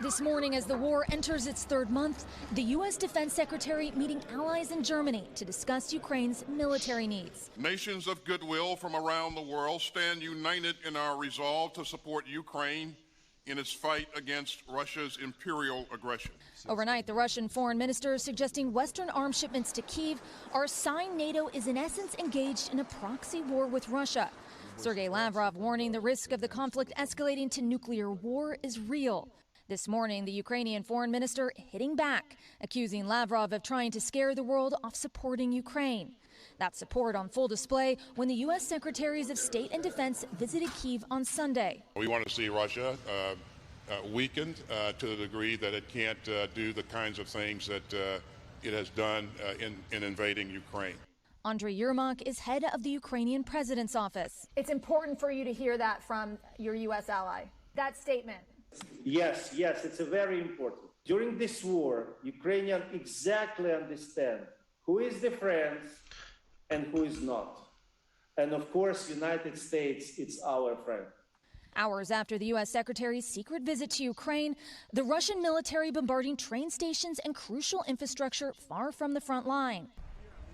This morning, as the war enters its third month, the U.S. Defense Secretary meeting allies in Germany to discuss Ukraine's military needs. Nations of goodwill from around the world stand united in our resolve to support Ukraine in its fight against Russia's imperial aggression. Overnight, the Russian foreign minister suggesting Western arms shipments to Kyiv are a sign NATO is in essence engaged in a proxy war with Russia. Sergei Lavrov warning the risk of the conflict escalating to nuclear war is real. This morning, the Ukrainian foreign minister hitting back, accusing Lavrov of trying to scare the world off supporting Ukraine. That support on full display when the U.S. Secretaries of State and Defense visited Kyiv on Sunday. We want to see Russia weakened to the degree that it can't do the kinds of things that it has done in invading Ukraine. Andriy Yermak is head of the Ukrainian president's office. It's important for you to hear that from your U.S. ally, that statement. Yes, it's a very important. During this war, Ukrainians exactly understand who is the friends and who is not. And of course, United States, it's our friend. Hours after the U.S. Secretary's secret visit to Ukraine, the Russian military bombarding train stations and crucial infrastructure far from the front line.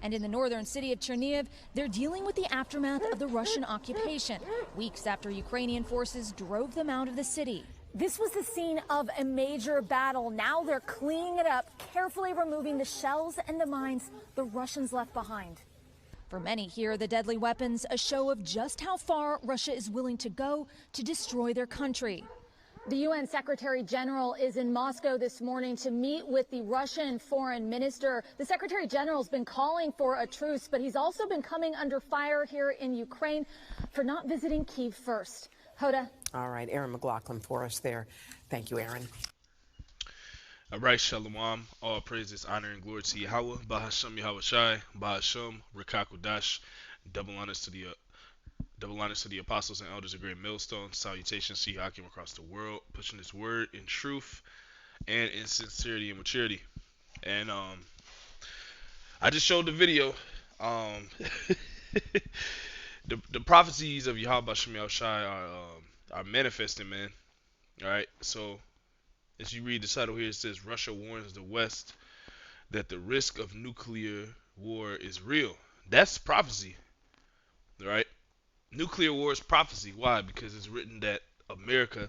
And in the northern city of Chernihiv, they're dealing with the aftermath of the Russian occupation, weeks after Ukrainian forces drove them out of the city. This was the scene of a major battle. Now they're cleaning it up, carefully removing the shells and the mines the Russians left behind. For many here, the deadly weapons, a show of just how far Russia is willing to go to destroy their country. The UN Secretary General is in Moscow this morning to meet with the Russian foreign minister. The Secretary General has been calling for a truce, but he's also been coming under fire here in Ukraine for not visiting Kyiv first. Hoda. All right, Aaron McLaughlin for us there. Thank you, Aaron. All right, Shalom. All praises, honor, and glory to Yahweh. Bahashem Yahweh Shai, Bahashem Rekakudash. Double honors to the apostles and elders of Great Millstone. Salutations to Yakim across the world, pushing His word in truth and in sincerity and maturity. And I just showed the video. The prophecies of Yahweh Bashem Yahweh Shai are manifesting, man. All right, so as you read the title here, it says Russia warns the West that the risk of nuclear war is real. That's prophecy, right? Nuclear war is prophecy. Why? Because it's written that America,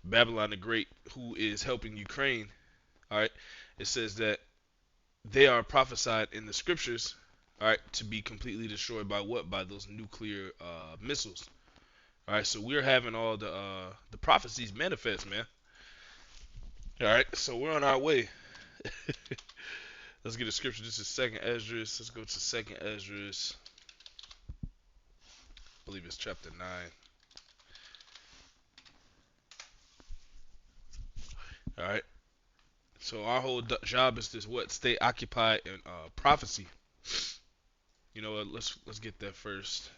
Babylon the Great, who is helping Ukraine, all right, it says that they are prophesied in the scriptures, all right, to be completely destroyed by what? By those nuclear missiles. All right, so we're having all the prophecies manifest, man. All right, so we're on our way. Let's get a scripture. This is 2nd Esdras. Let's go to 2nd Esdras. I believe it's chapter 9. All right. So our whole job is to what? Stay occupied in prophecy. You know what? Let's get that first.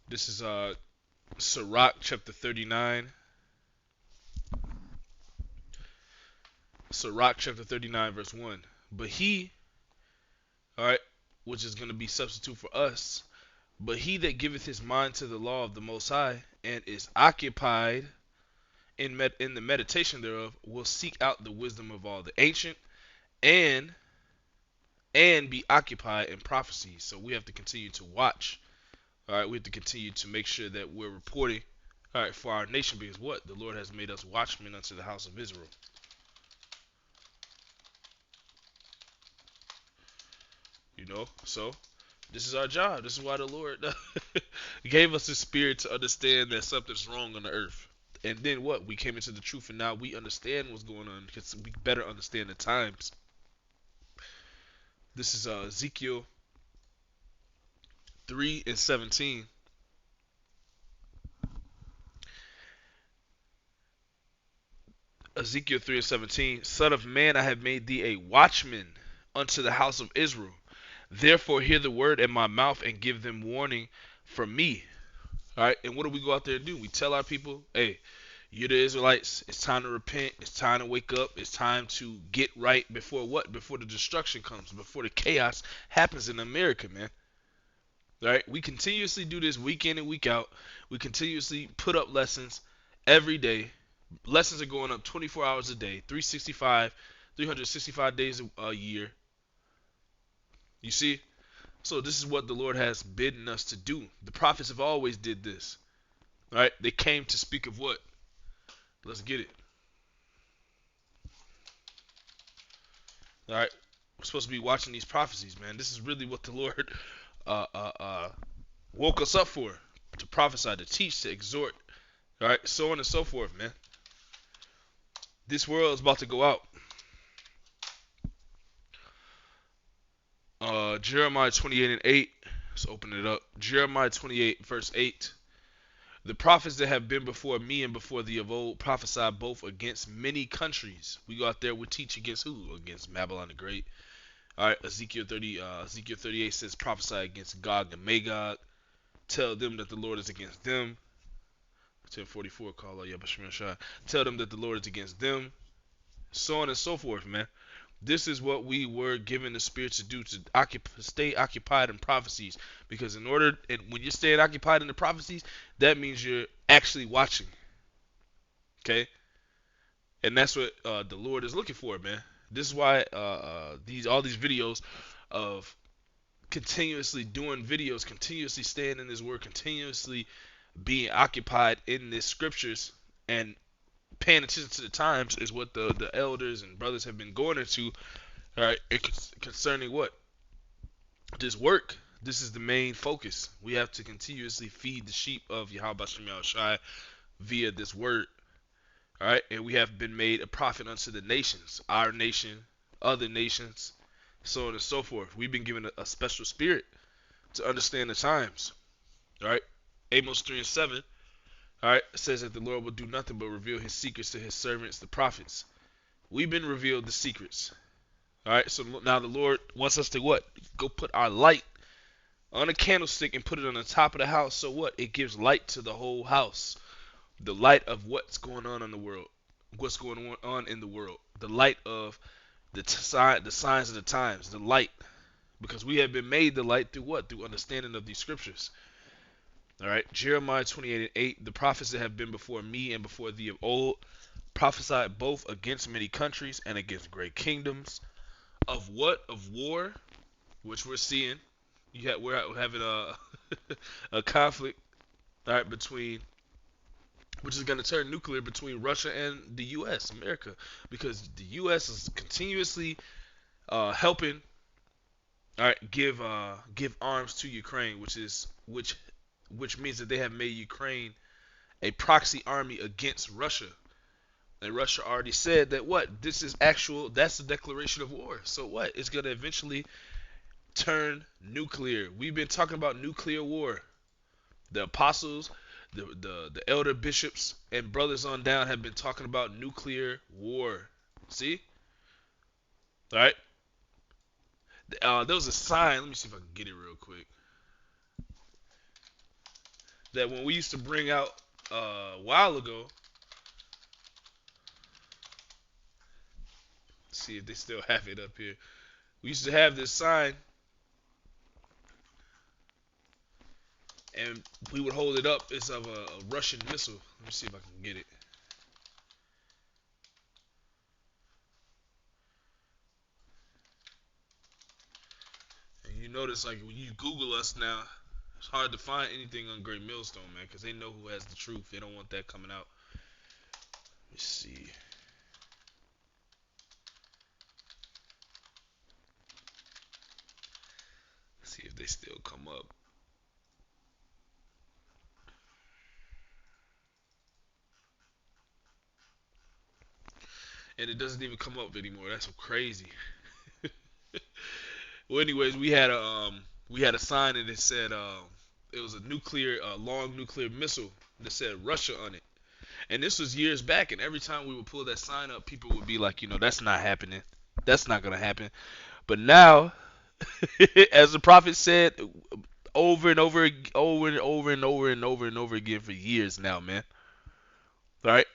This is Sirach chapter 39. Sirach chapter 39 verse 1. But he, all right, which is going to be substitute for us, but he that giveth his mind to the law of the Most High and is occupied in the meditation thereof will seek out the wisdom of all the ancient and be occupied in prophecy. So we have to continue to watch. All right, we have to continue to make sure that we're reporting, all right, for our nation, because what? The Lord has made us watchmen unto the house of Israel. You know, so this is our job. This is why the Lord gave us the spirit to understand that something's wrong on the earth. And then what? We came into the truth, and now we understand what's going on because we better understand the times. This is Ezekiel 3 and 17. Ezekiel 3 and 17. Son of man, I have made thee a watchman unto the house of Israel. Therefore hear the word in my mouth and give them warning from me. All right, and what do we go out there and do? We tell our people, hey, you're the Israelites. It's time to repent. It's time to wake up. It's time to get right before what? Before the destruction comes, before the chaos happens in America, man. Right? We continuously do this week in and week out. We continuously put up lessons every day. Lessons are going up 24 hours a day, 365 days a year. You see? So this is what the Lord has bidden us to do. The prophets have always did this. Right? They came to speak of what? Let's get it. All right? We're supposed to be watching these prophecies, man. This is really what the Lord woke us up for. To prophesy, to teach, to exhort. All right? So on and so forth, man. This world is about to go out. Jeremiah 28 and 8. Let's open it up. Jeremiah 28 verse 8. The prophets that have been before me and before thee of old prophesy both against many countries. We go out there, we teach against who? Against Babylon the Great. Alright, Ezekiel 38 says prophesy against Gog and Magog. Tell them that the Lord is against them. 1044 call out Yabashim Shai. Tell them that the Lord is against them. So on and so forth, man. This is what we were given the Spirit to do, to stay occupied in prophecies. Because when you're staying occupied in the prophecies, that means you're actually watching. Okay? And that's what the Lord is looking for, man. This is why all these videos of continuously doing videos, continuously staying in this word, continuously being occupied in the scriptures and paying attention to the times is what the elders and brothers have been going into, all right, concerning what? This work. This is the main focus. We have to continuously feed the sheep of Yahweh Shem Shai via this word, all right, and we have been made a prophet unto the nations, our nation, other nations, so on and so forth. We've been given a special spirit to understand the times, all right. Amos 3 and 7. Alright, it says that the Lord will do nothing but reveal his secrets to his servants, the prophets. We've been revealed the secrets. Alright, so now the Lord wants us to what? Go put our light on a candlestick and put it on the top of the house. So what? It gives light to the whole house. The light of what's going on in the world. What's going on in the world. The light of the signs of the times. The light. Because we have been made the light through what? Through understanding of these scriptures. Alright, Jeremiah 28 and 8. The prophets that have been before me and before thee of old prophesied both against many countries and against great kingdoms. Of what? Of war, which we're seeing. We're having a conflict, alright, which is going to turn nuclear between Russia and the U.S., America, because the U.S. is continuously helping, alright, give arms to Ukraine, which means that they have made Ukraine a proxy army against Russia. And Russia already said that what? That's the declaration of war. So what? It's going to eventually turn nuclear. We've been talking about nuclear war. The apostles, the elder bishops and brothers on down have been talking about nuclear war. See? Alright? There was a sign. Let me see if I can get it real quick. That when we used to bring out a while ago, let's see if they still have it up here. We used to have this sign, and we would hold it up. It's of a Russian missile. Let me see if I can get it. And you notice, like, when you Google us now, it's hard to find anything on Great Millstone, man, because they know who has the truth. They don't want that coming out. Let me see. See if they still come up. And it doesn't even come up anymore. That's so crazy. Well, anyways, we had a sign and it said it was a long nuclear missile that said Russia on it. And this was years back, and every time we would pull that sign up, people would be like, that's not happening. That's not gonna happen. But now, as the prophet said over and over again for years now, man. All right?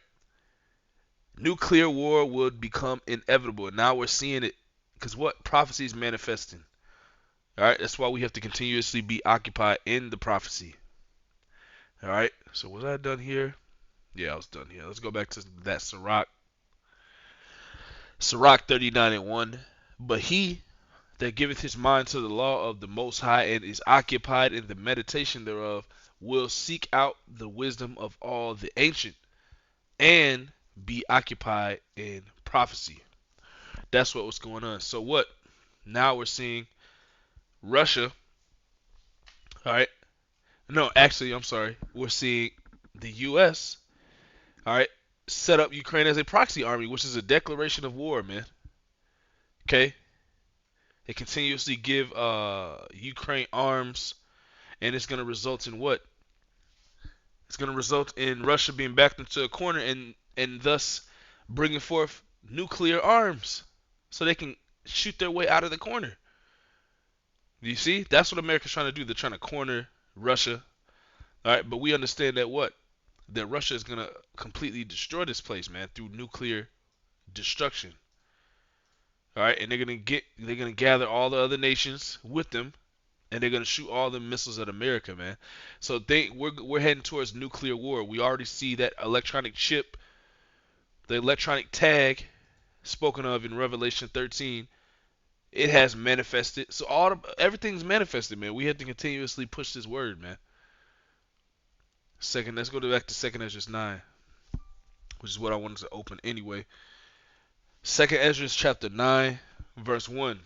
Nuclear war would become inevitable. Now we're seeing it because what? Prophecy is manifesting. All right, that's why we have to continuously be occupied in the prophecy. All right, so was I done here? Yeah, I was done here. Let's go back to that Sirach. Sirach 39:1. But he that giveth his mind to the law of the Most High and is occupied in the meditation thereof will seek out the wisdom of all the ancient and be occupied in prophecy. That's what was going on. So what? Now we're seeing Russia. All right. No, actually, I'm sorry. We're seeing the U.S. All right, set up Ukraine as a proxy army, which is a declaration of war, man. Okay. They continuously give Ukraine arms, and it's going to result in what? It's going to result in Russia being backed into a corner and thus bringing forth nuclear arms so they can shoot their way out of the corner. Do you see? That's what America's trying to do. They're trying to corner Russia. All right, but we understand that what? That Russia is going to completely destroy this place, man, through nuclear destruction. All right, and they're gonna gather all the other nations with them, and they're gonna shoot all the missiles at America, man. So we're heading towards nuclear war. We already see that electronic chip, the electronic tag, spoken of in Revelation 13. It has manifested. So everything's manifested, man. We have to continuously push this word, man. Let's go back to 2nd Ezra 9, which is what I wanted to open anyway. 2nd Ezra chapter 9, verse 1.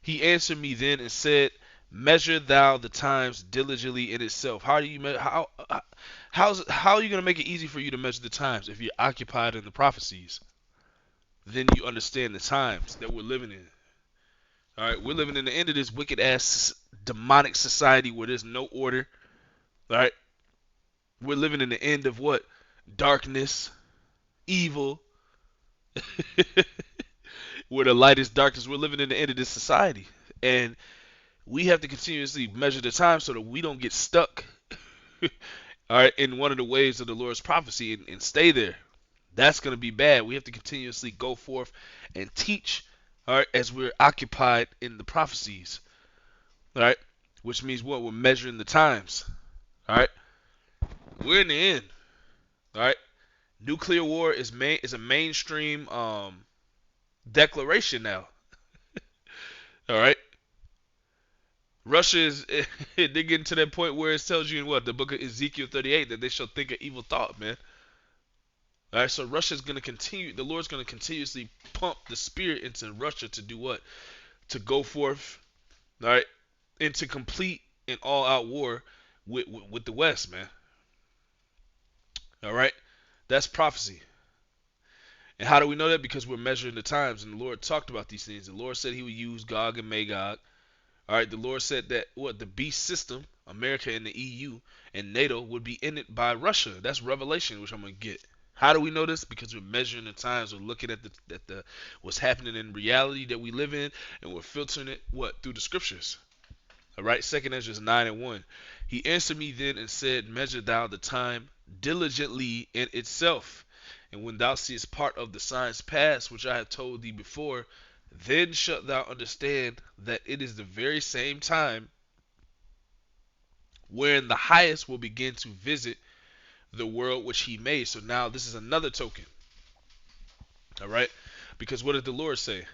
He answered me then and said, measure thou the times diligently in itself. How are you going to make it easy for you to measure the times if you're occupied in the prophecies? Then you understand the times that we're living in. All right, we're living in the end of this wicked ass demonic society where there's no order. All right, we're living in the end of what? Darkness, evil. Where the light is darkness. We're living in the end of this society, and we have to continuously measure the time so that we don't get stuck all right, in one of the ways of the Lord's prophecy and stay there. That's going to be bad. We have to continuously go forth and teach, all right, as we're occupied in the prophecies, all right, which means what? We're measuring the times, all right. We're in the end, all right. Nuclear war is a mainstream declaration now. All right. Russia is they're getting to that point where it tells you in what? The book of Ezekiel 38 that they shall think an evil thought, man. All right, so Russia's going to continue. The Lord's going to continuously pump the spirit into Russia to do what? To go forth, all right, into complete and all-out war with the West, man. All right. That's prophecy. And how do we know that? Because we're measuring the times, and the Lord talked about these things. The Lord said he would use Gog and Magog. All right, the Lord said that the beast system, America and the EU and NATO, would be in it by Russia. That's Revelation, which I'm going to get. How do we know this? Because we're measuring the times. We're looking at the what's happening in reality that we live in, and we're filtering it through the scriptures. All right, 2nd Ezra 9:1. He answered me then and said, measure thou the time diligently in itself, and when thou seest part of the signs past, which I have told thee before, then shalt thou understand that it is the very same time wherein the highest will begin to visit the world which he made. So now this is another token. All right, because what did the Lord say?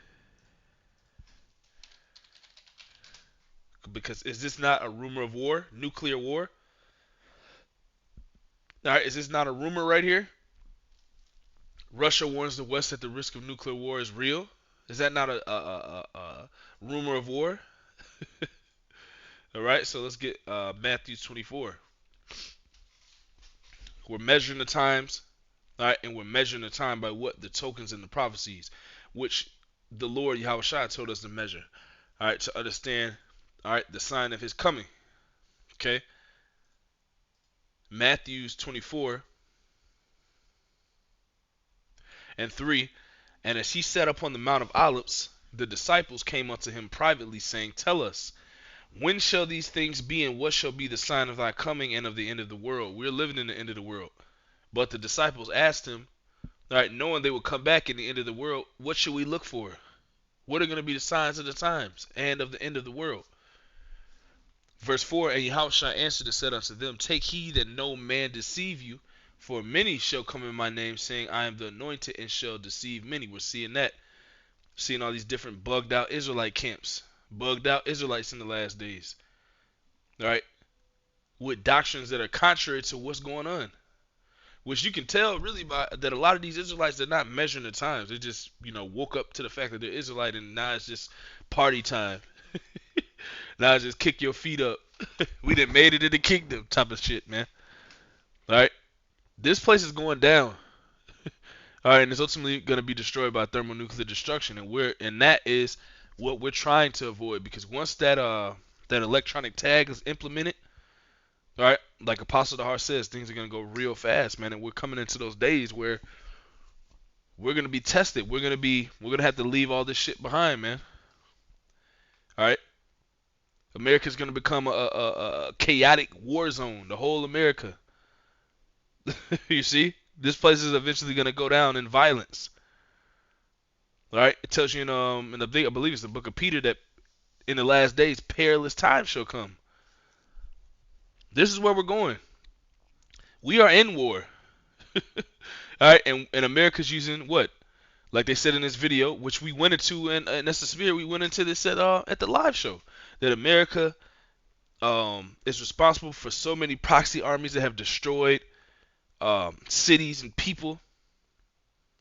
Because is this not a rumor of war, nuclear war? All right, is this not a rumor right here? Russia warns the West that the risk of nuclear war is real. Is that not a rumor of war? All right, so let's get Matthew 24. We're measuring the times, all right, and we're measuring the time by what? The tokens and the prophecies, which the Lord Yahushua told us to measure, all right, to understand, all right, the sign of his coming. Okay. Matthew 24 and 3. And as he sat upon the Mount of Olives, the disciples came unto him privately, saying, tell us, when shall these things be, and what shall be the sign of thy coming and of the end of the world? We're living in the end of the world. But the disciples asked him, all right, knowing they would come back in the end of the world, what should we look for? What are going to be the signs of the times and of the end of the world? Verse 4, and Yahushua answered and said unto them, take heed that no man deceive you, for many shall come in my name, saying, I am the anointed, and shall deceive many. We're seeing that. Seeing all these different bugged out Israelite camps, bugged out Israelites in the last days. All right? With doctrines that are contrary to what's going on. Which you can tell really by that a lot of these Israelites, they're not measuring the times. They just, woke up to the fact that they're Israelite, and now it's just party time. Now it's just kick your feet up. We done made it in the kingdom type of shit, man. All right? This place is going down. All right, and it's ultimately going to be destroyed by thermonuclear destruction, and that is what we're trying to avoid, because once that electronic tag is implemented, all right, like Apostle Dahar says, things are going to go real fast, man, and we're coming into those days where we're going to be tested. We're going to have to leave all this shit behind, man. All right, America's going to become a chaotic war zone, the whole America. You see? This place is eventually going to go down in violence. All right? It tells you in I believe it's the book of Peter that in the last days perilous times shall come. This is where we're going. We are in war. All right? And America's using what? Like they said in this video, which we went into in That's the Sphere, we went into this at the live show, that America is responsible for so many proxy armies that have destroyed cities and people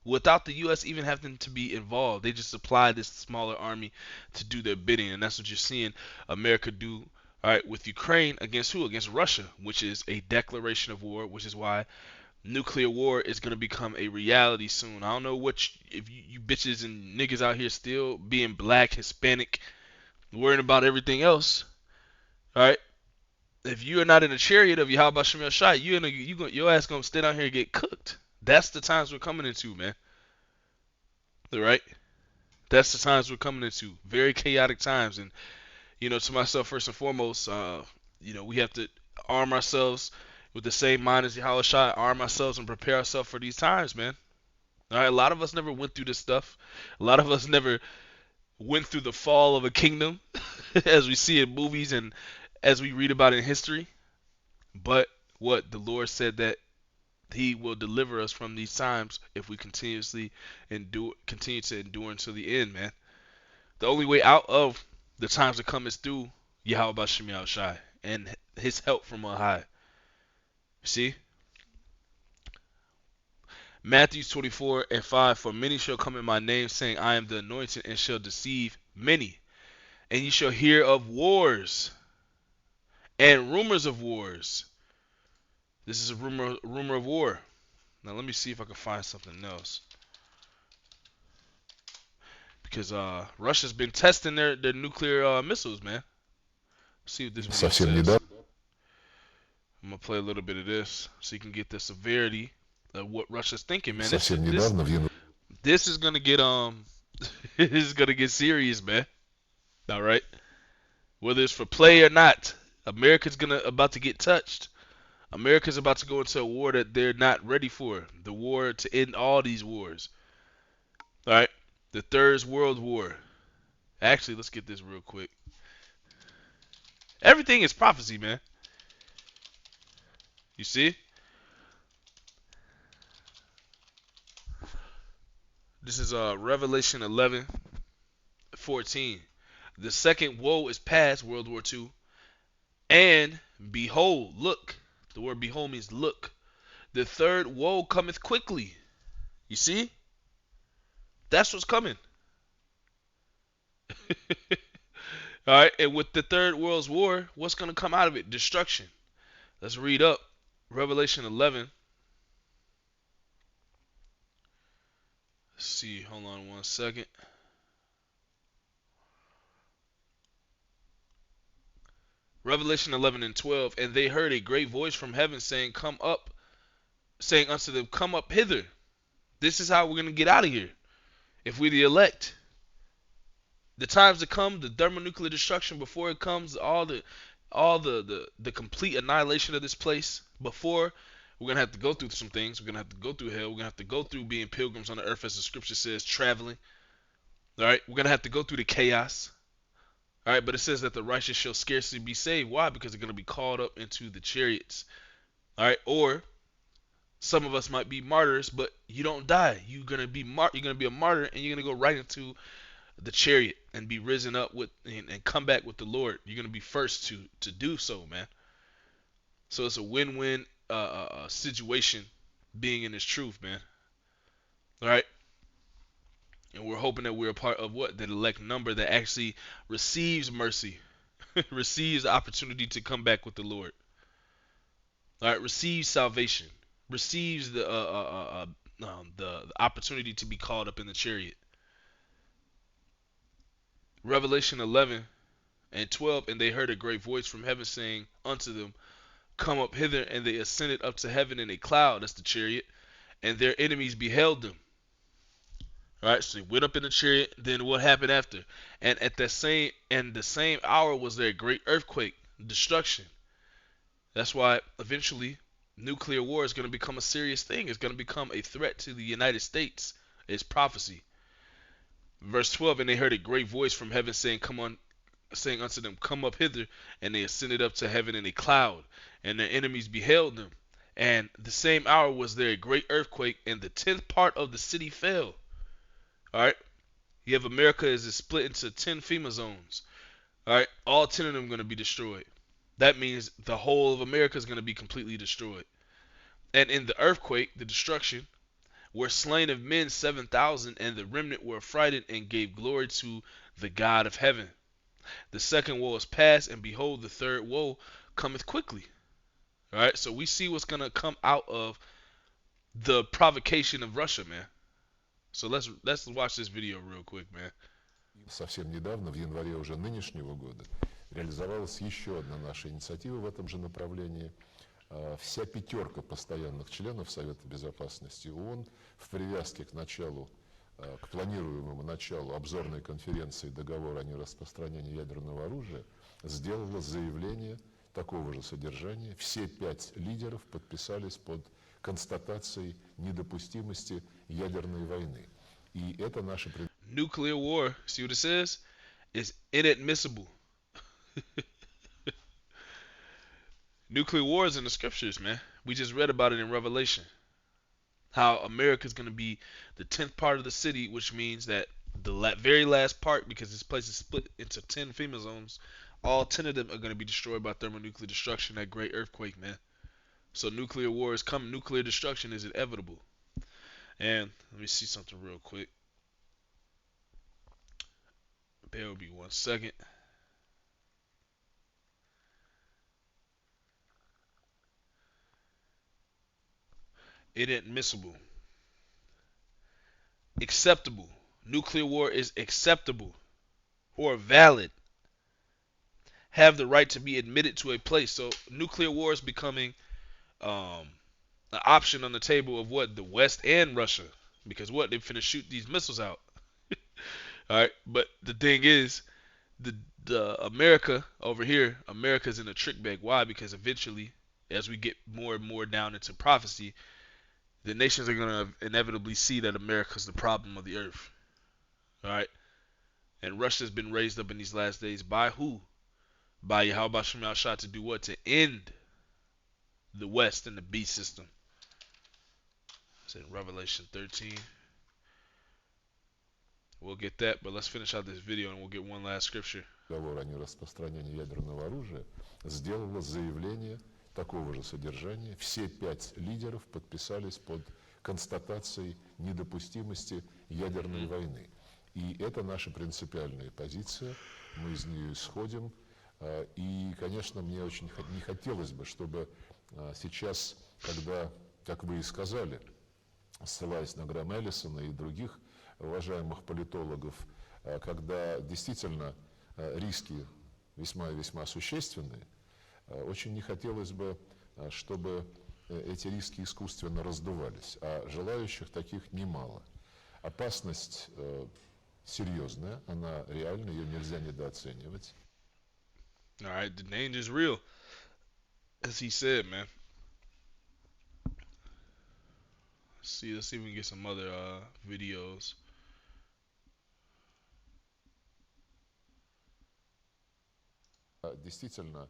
without the U.S. even having to be involved. They just supply this smaller army to do their bidding, and that's what you're seeing America do, all right, with Ukraine against who? Against Russia, which is a declaration of war, which is why nuclear war is going to become a reality soon. I don't know if you bitches and niggas out here still being black, Hispanic, worrying about everything else, all right? If you are not in the chariot of Yahweh Shem Shai, your ass gonna stand out here and get cooked. That's the times we're coming into, man. All right? That's the times we're coming into. Very chaotic times. And, to myself, first and foremost, we have to arm ourselves with the same mind as Yahweh Shai, arm ourselves and prepare ourselves for these times, man. All right? A lot of us never went through this stuff. A lot of us never went through the fall of a kingdom as we see in movies and as we read about in history. But what? The Lord said that He will deliver us from these times if we continue to endure until the end, man. The only way out of the times to come is through Yahweh Bashim Shai and His help from on high. See? Matthew 24:5, for many shall come in my name, saying, I am the anointed, and shall deceive many. And ye shall hear of wars and rumors of wars. This is a rumor of war. Now let me see if I can find something else, because Russia's been testing their nuclear missiles, man. Let's see what this video says. I'm gonna play a little bit of this so you can get the severity of what Russia's thinking, man. This is gonna get this is gonna get serious, man. All right, whether it's for play or not, America's about to get touched. America's about to go into a war that they're not ready for. The war to end all these wars. All right, the Third World War. Actually, let's get this real quick. Everything is prophecy, man. You see? This is Revelation 11:14. The second woe is past, World War II. And behold, look. The word behold means look. The third woe cometh quickly. You see? That's what's coming. Alright, and with the Third World's War, what's going to come out of it? Destruction. Let's read up. Revelation 11. Let's see, hold on one second. Revelation 11:12, and they heard a great voice from heaven saying, come up, saying unto them, come up hither. This is how we're going to get out of here, if we're the elect. The times to come, the thermonuclear destruction before it comes, all the complete annihilation of this place. Before, we're going to have to go through some things. We're going to have to go through hell. We're going to have to go through being pilgrims on the earth, as the scripture says, traveling. All right, we're going to have to go through the chaos. All right, but it says that the righteous shall scarcely be saved. Why? Because they're going to be called up into the chariots. All right, or some of us might be martyrs, but you don't die. You're going to be you're going to be a martyr, and you're going to go right into the chariot and be risen up with and come back with the Lord. You're going to be first to do so, man. So it's a win-win situation being in this truth, man. All right. And we're hoping that we're a part of what? That elect number that actually receives mercy, receives the opportunity to come back with the Lord. All right, receives salvation, receives the opportunity to be called up in the chariot. Revelation 11 and 12, and they heard a great voice from heaven saying unto them, come up hither, and they ascended up to heaven in a cloud, that's the chariot, and their enemies beheld them. All right, so they went up in the chariot. Then what happened after? And at the same hour was there a great earthquake, destruction. That's why eventually nuclear war is going to become a serious thing. It's going to become a threat to the United States. It's prophecy. Verse 12, and they heard a great voice from heaven saying, saying unto them, come up hither, and they ascended up to heaven in a cloud, and their enemies beheld them. And the same hour was there a great earthquake, and the 10th part of the city fell. All right, you have America is split into 10 FEMA zones. All right, all 10 of them are going to be destroyed. That means the whole of America is going to be completely destroyed. And in the earthquake, the destruction, were slain of men 7,000, and the remnant were affrighted and gave glory to the God of heaven. The second woe is past, and behold, the third woe cometh quickly. All right, so we see what's going to come out of the provocation of Russia, man. So let's watch this video real quick, man. Совсем недавно, в январе уже нынешнего года, реализовалась еще одна наша инициатива в этом же направлении. Вся пятерка постоянных членов Совета Безопасности ООН в привязке к началу, к планируемому началу обзорной конференции договора о нераспространении ядерного оружия сделала заявление такого же содержания. Все 5 лидеров подписались под констатацией недопустимости ядерной войны. И это наши... Nuclear war, see what it says? Is inadmissible. Nuclear war is in the scriptures, man. We just read about it in Revelation. How America is going to be the 10th part of the city, which means that the very last part, because this place is split into 10 FEMA zones, all 10 of them are going to be destroyed by thermonuclear destruction, that great earthquake, man. So nuclear war is coming. Nuclear destruction is inevitable. And let me see something real quick. Bear with me 1 second. Inadmissible. Acceptable. Nuclear war is acceptable or valid. Have the right to be admitted to a place. So nuclear war is becoming an option on the table of what? The West and Russia. Because what? They're finna shoot these missiles out. Alright, but the thing is, the America over here, America's in a trick bag. Why? Because eventually, as we get more and more down into prophecy, the nations are going to inevitably see that America's the problem of the earth. Alright? And Russia's been raised up in these last days by who? By Yahweh Shem Yahshua to do what? To end the West and the beast system. It's in Revelation 13. We'll get that, but let's finish out this video and we'll get one last scripture. Договор о нераспространении ядерного оружия сделало заявление такого же содержания. Все 5 лидеров подписались под констатацией недопустимости ядерной войны. И это наша принципиальная позиция. Мы из нее исходим. И, конечно, мне очень не хотелось бы, чтобы сейчас, когда, как вы и сказали, ссылаясь на Грэма Эллисона и других уважаемых политологов, когда действительно риски весьма и весьма существенные, очень не хотелось бы, чтобы эти риски искусственно раздувались, а желающих таких немало. Опасность серьезная, она реальна, ее нельзя недооценивать. All right, the danger is real, as he said, man. Let's see if we can get some other videos. действительно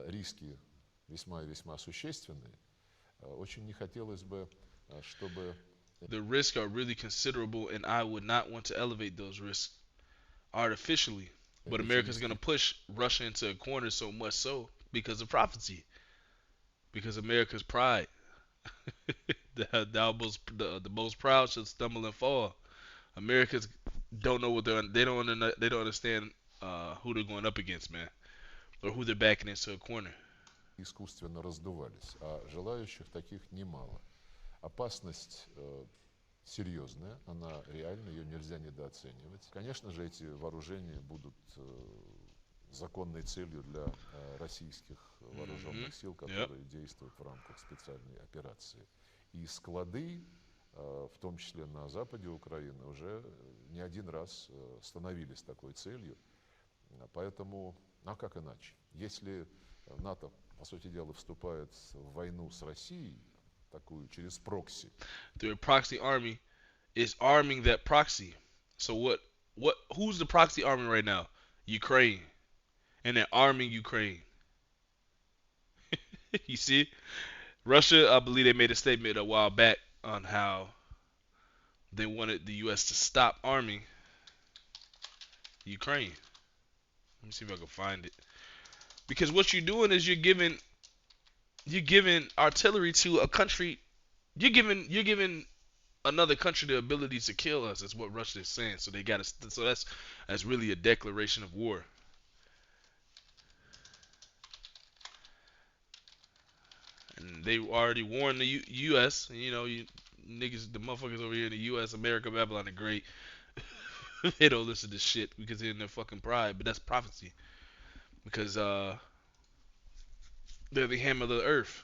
риски весьма и весьма существенные, очень не хотелось бы, чтобы... The risks are really considerable, and I would not want to elevate those risks artificially. But America's going to push Russia into a corner so much so because of prophecy, because America's pride. The most proud should stumble and fall. Americans don't know what they don't understand who they're going up against, man, or who they're backing into a corner. Искусственно раздувались, а желающих таких немало. Опасность серьезная, она реальна, ее нельзя недооценивать. Конечно же, эти вооружения будут законной целью для российских вооруженных сил, которые действуют в рамках специальной операции. И склады, в том числе на западе Украины, уже не один раз становились такой целью. Поэтому, а как иначе? Если НАТО, по сути дела, вступает в войну с Россией, такую через прокси. The proxy army is arming that proxy. So who's the proxy army right now? Ukraine. And they're arming Ukraine. You see? Russia, I believe they made a statement a while back on how they wanted the US to stop arming Ukraine. Let me see if I can find it. Because what you're doing is you're giving artillery to a country. You're giving another country the ability to kill us. Is what Russia is saying. So they got to. So that's really a declaration of war. And they already warned the U.S. You know, you niggas, the motherfuckers over here in the U.S., America, Babylon the Great. They don't listen to shit because they're in their fucking pride. But that's prophecy. Because they're the hammer of the earth,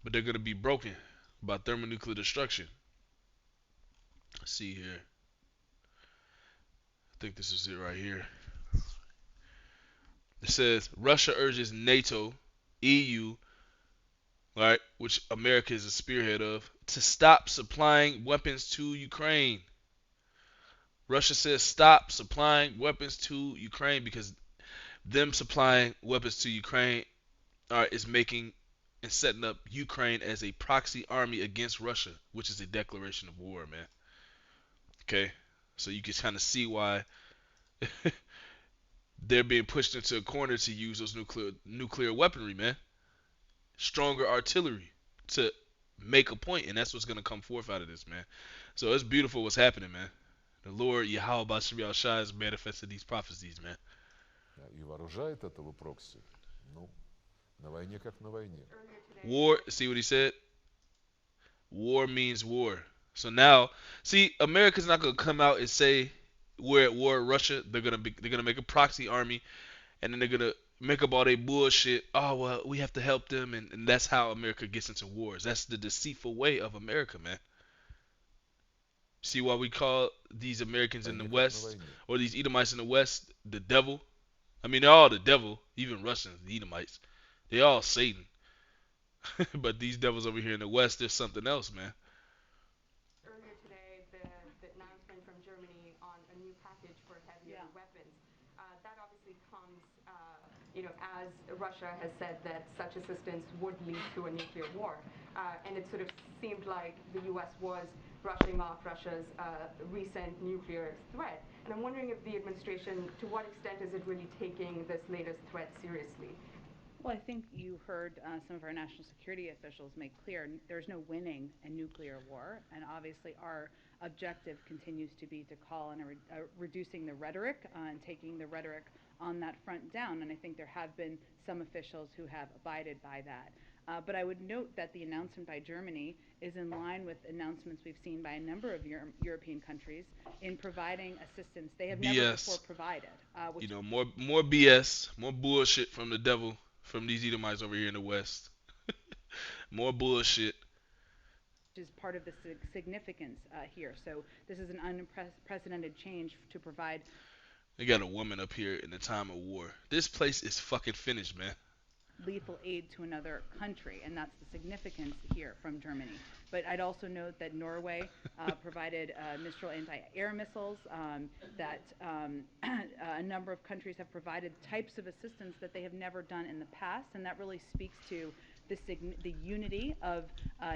but they're gonna be broken by thermonuclear destruction. Let's see here. I think this is it right here. It says Russia urges NATO, EU, right, which America is a spearhead of, to stop supplying weapons to Ukraine. Russia says stop supplying weapons to Ukraine because them supplying weapons to Ukraine is making and setting up Ukraine as a proxy army against Russia, which is a declaration of war, man. Okay, so you can kind of see why they're being pushed into a corner to use those nuclear weaponry, man. Stronger artillery to make a point, and that's what's gonna come forth out of this, man. So it's beautiful what's happening, man. The Lord Yahweh Bashem Yahushua has manifested these prophecies, man. И вооружает этого прокси, ну, на войне как на войне. War, see what he said? War means war. So now, see, America's not gonna come out and say we're at war with Russia. They're gonna make a proxy army, and then they're gonna make up all their bullshit. Oh well, we have to help them, and that's how America gets into wars. That's the deceitful way of America, man. See why we call these Americans in the West or these Edomites in the West the devil? I mean, they're all the devil, even Russians, the Edomites. They all Satan. But these devils over here in the West, there's something else, man. Earlier today, the announcement from Germany on a new package for heavier weapons. That obviously comes, as Russia has said that such assistance would lead to a nuclear war. And it sort of seemed like the U.S. was brushing off Russia's recent nuclear threat. And I'm wondering if the administration, to what extent is it really taking this latest threat seriously? Well, I think you heard some of our national security officials make clear there's no winning a nuclear war, and obviously our objective continues to be to call on reducing the rhetoric and taking the rhetoric on that front down, and I think there have been some officials who have abided by that. But I would note that the announcement by Germany is in line with announcements we've seen by a number of European countries in providing assistance they have never before provided. More BS, more bullshit from the devil. From these Edomites over here in the West. More bullshit. Which is part of the significance here. So this is an unprecedented change to provide. They got a woman up here in the time of war. This place is fucking finished, man. lethal aid to another country, and that's the significance here from Germany. But I'd also note that Norway provided Mistral anti-air missiles, that a number of countries have provided types of assistance that they have never done in the past, and that really speaks to the unity of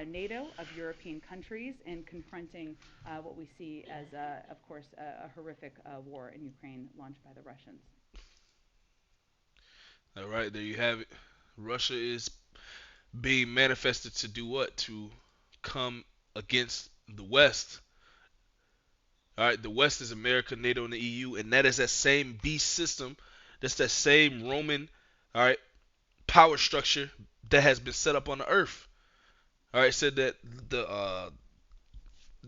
NATO, of European countries, in confronting what we see as, of course, a horrific war in Ukraine launched by the Russians. All right, there you have it. Russia is being manifested to do what? To come against the West. All right, the West is America, NATO, and the EU, and that is that same beast system. That's that same Roman, all right, power structure that has been set up on the earth. All right, said that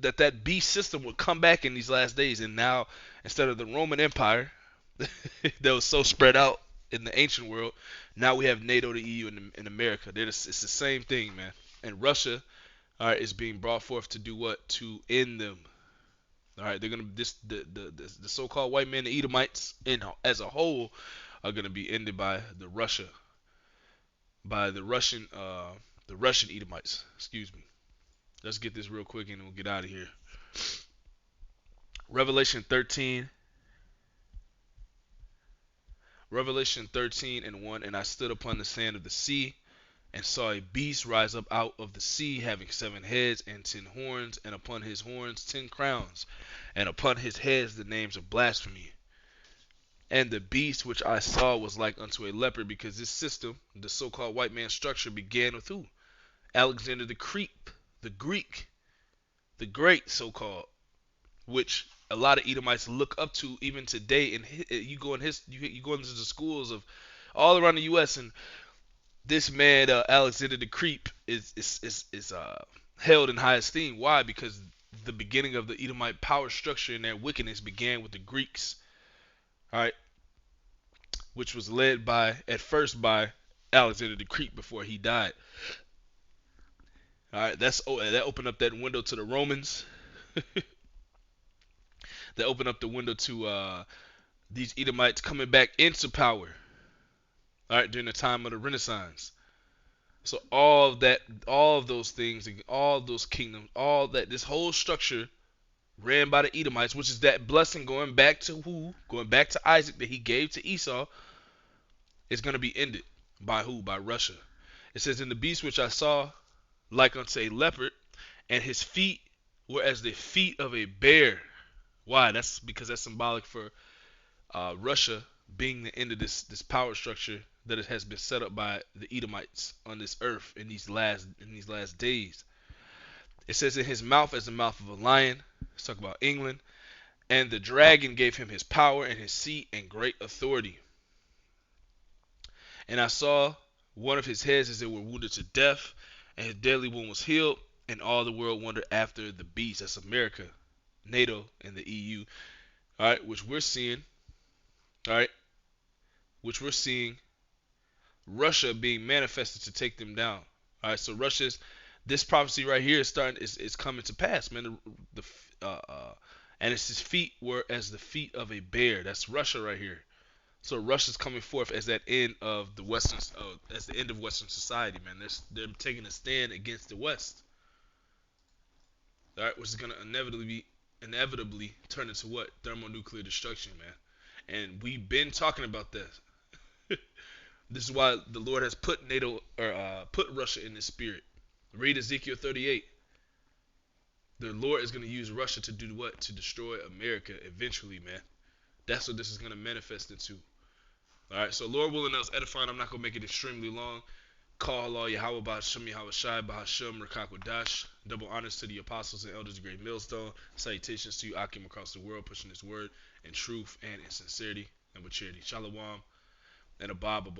that beast system would come back in these last days, and now instead of the Roman Empire that was so spread out in the ancient world, now we have NATO, the EU, and America. It's the same thing, man. And Russia, all right, is being brought forth to do what? To end them. All right, they're gonna the so-called white men, the Edomites, as a whole, are gonna be ended by the Russian Edomites. Excuse me. Let's get this real quick and we'll get out of here. Revelation 13 and 1, and I stood upon the sand of the sea, and saw a beast rise up out of the sea, having 7 heads and 10 horns, and upon his horns 10 crowns, and upon his heads the names of blasphemy. And the beast which I saw was like unto a leopard, because this system, the so-called white man structure, began with who? Alexander the Greek, the great so-called, which a lot of Edomites look up to even today. And you go into the schools of all around the U.S. and this man Alexander the Greek is held in high esteem. Why? Because the beginning of the Edomite power structure and their wickedness began with the Greeks. All right, which was led at first by Alexander the Greek before he died. All right, that opened up that window to the Romans. That opened up the window to these Edomites coming back into power. All right, during the time of the Renaissance. So all of those things, all of those kingdoms, this whole structure ran by the Edomites, which is that blessing going back to who? Going back to Isaac that he gave to Esau, is going to be ended by who? By Russia. It says, "In the beast which I saw, like unto a leopard, and his feet were as the feet of a bear." Why? That's because that's symbolic for Russia being the end of this power structure that it has been set up by the Edomites on this earth in these last days. It says, "In his mouth as the mouth of a lion." Let's talk about England. "And the dragon gave him his power and his seat and great authority. And I saw one of his heads as it were wounded to death, and his deadly wound was healed, and all the world wondered after the beast." That's America, NATO, and the EU. All right, which we're seeing. All right, which we're seeing Russia being manifested to take them down. All right, so this prophecy right here is coming to pass, man. And it's his feet were as the feet of a bear. That's Russia right here. So Russia's coming forth as that end of the as the end of Western society, man. They're taking a stand against the West. All right, which is gonna inevitably turn into what? Thermonuclear destruction, man. And we've been talking about this. This is why the Lord has put put Russia in this spirit. Read Ezekiel 38. The Lord is going to use Russia to do what? To destroy America eventually, man. That's what this is going to manifest into. All right, so Lord willing, us edifying. I'm not going to make it extremely long. Call Allah Yahweh Ba'ashem Yahweh Shai Ba'ashem Rakakwadash. Double honors to the apostles and elders of Great Millstone. Salutations to you, Akim, across the world, pushing this word in truth and in sincerity and with charity. Shalom and a Abba.